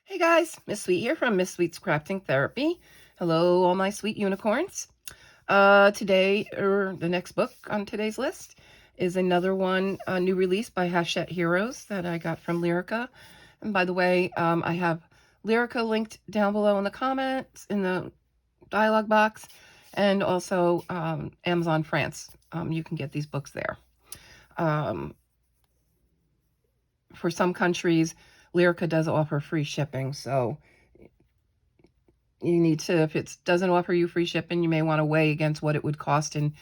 Hey guys, Miss Sweet here from Miss Sweet's Crafting Therapy. Hello, all my sweet unicorns. Today, or the next book on today's list is another one, a new release by Hachette Heroes that I got from Lyrica. And by the way, I have Lyrica linked down below in the comments, in the dialogue box, and also Amazon France. You can get these books there. For some countries, Lyrica does offer free shipping, so you need to, if it doesn't offer you free shipping, you may want to weigh against what it would cost in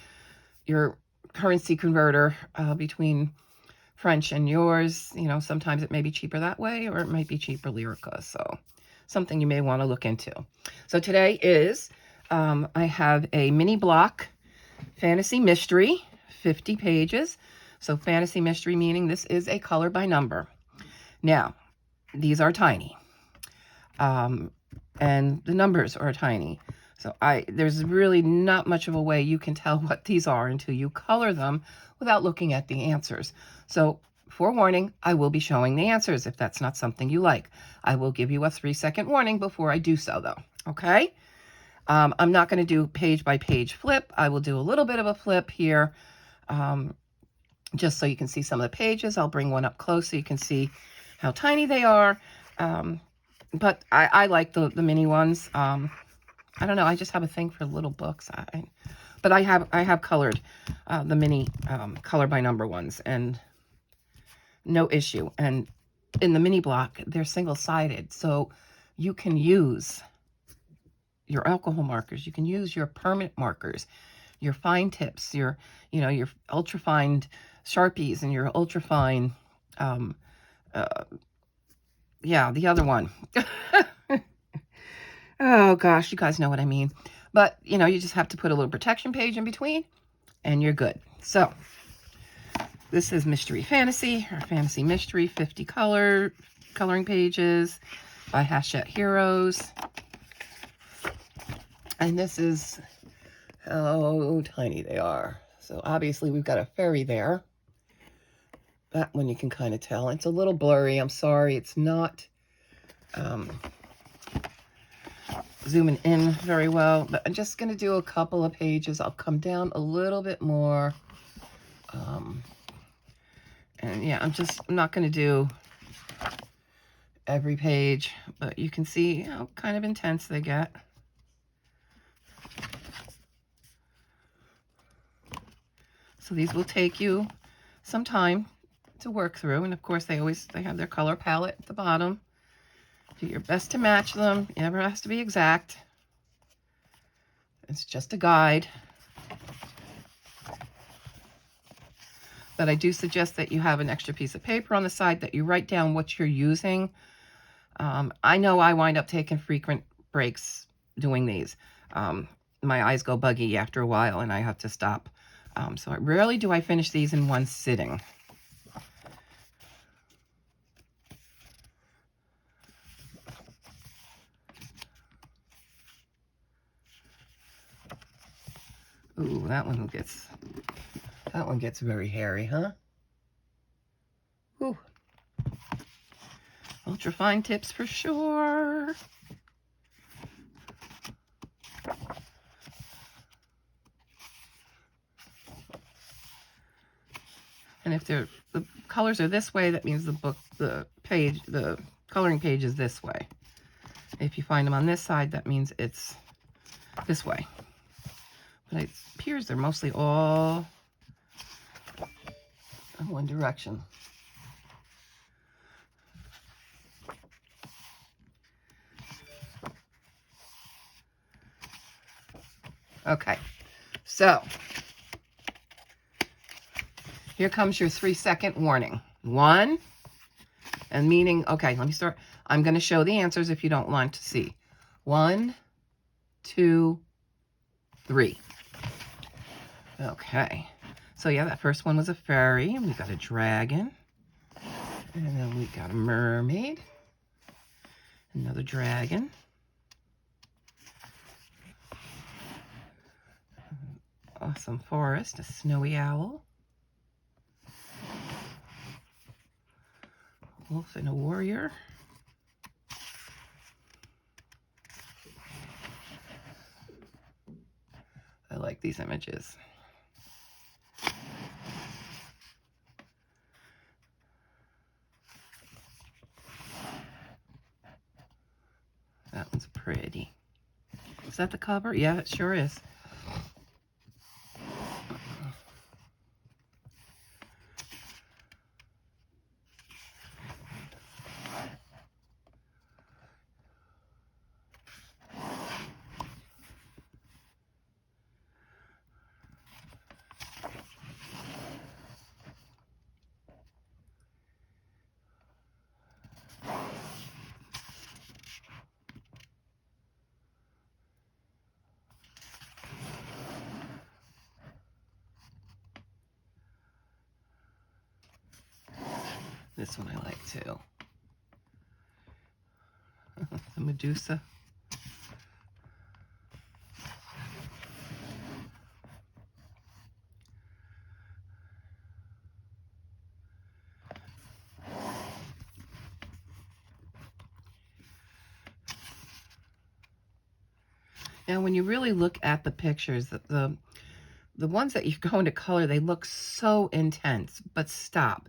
your currency converter between French and yours. You know, sometimes it may be cheaper that way, or it might be cheaper Lyrica, so something you may want to look into. So today is, I have a mini block fantasy mystery, 50 pages. So fantasy mystery meaning this is a color by number. Now, these are tiny. And the numbers are tiny. So there's really not much of a way you can tell what these are until you color them without looking at the answers. So forewarning, I will be showing the answers if that's not something you like. I will give you a 3-second warning before I do so though, okay? I'm not going to do page by page flip. I will do a little bit of a flip here, just so you can see some of the pages. I'll bring one up close so you can see how tiny they are. But I like the mini ones. I don't know. I just have a thing for little books. But I have colored the mini color by number ones, and no issue. And in the mini block, they're single-sided, so you can use your alcohol markers. You can use your permanent markers, your fine tips, your ultra fine Sharpies, and your ultra fine. Yeah, the other one. Oh gosh, you guys know what I mean. But, you just have to put a little protection page in between and you're good. So, this is Mystery Fantasy, or Fantasy Mystery, 50 coloring pages by Hachette Heroes. And this is how tiny they are. So, obviously, we've got a fairy there. That one you can kind of tell. It's a little blurry. I'm sorry. It's not zooming in very well. But I'm just going to do a couple of pages. I'll come down a little bit more. And yeah, I'm not going to do every page. But you can see how kind of intense they get. So these will take you some time to work through, and of course they have their color palette at the bottom. Do your best to match them. It never has to be exact. It's just a guide. But I do suggest that you have an extra piece of paper on the side that you write down what you're using. I know I wind up taking frequent breaks doing these. My eyes go buggy after a while and I have to stop. So rarely do I finish these in one sitting. Ooh, that one gets very hairy, huh? Ooh. Ultra fine tips for sure. And if the colors are this way, that means the coloring page is this way. If you find them on this side, that means it's this way. But it appears they're mostly all in one direction. Okay, so here comes your 3-second warning. 1, and meaning, okay, let me start. I'm going to show the answers if you don't want to see. 1, 2, 3. Okay, so yeah, that first one was a fairy, and we got a dragon, and then we got a mermaid, another dragon, awesome forest, a snowy owl, wolf and a warrior, I like these images. That one's pretty. Is that the cover? Yeah, it sure is. This one I like too. The Medusa. Now, when you really look at the pictures, the ones that you go into color, they look so intense, but stop.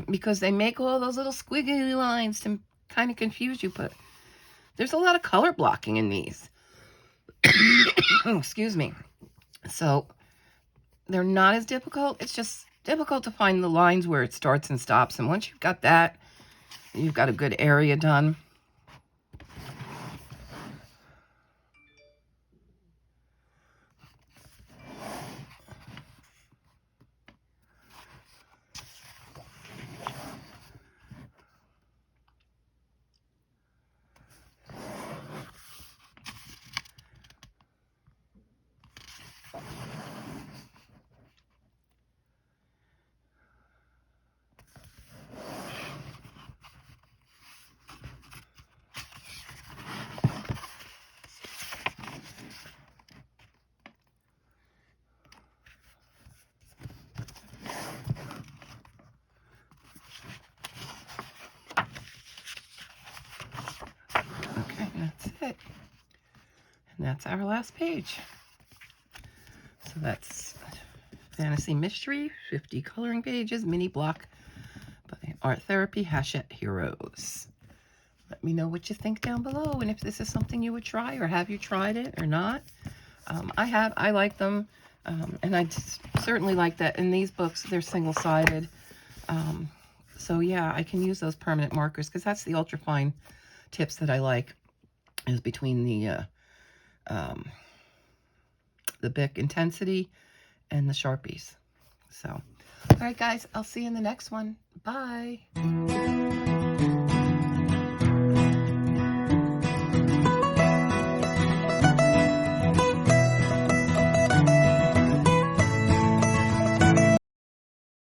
Because they make all those little squiggly lines to kind of confuse you, but there's a lot of color blocking in these. Excuse me. So they're not as difficult. It's just difficult to find the lines where it starts and stops. And once you've got that, you've got a good area done. That's it. And that's our last page. So that's Fantasy Mystery, 50 coloring pages, mini block by Art Therapy, Hachette Heroes. Let me know what you think down below, and if this is something you would try, or have you tried it or not. I like them, and I certainly like that in these books, they're single-sided. So yeah, I can use those permanent markers, because that's the ultra-fine tips that I like, is between the Bic Intensity and the Sharpies. So, all right, guys, I'll see you in the next one. Bye.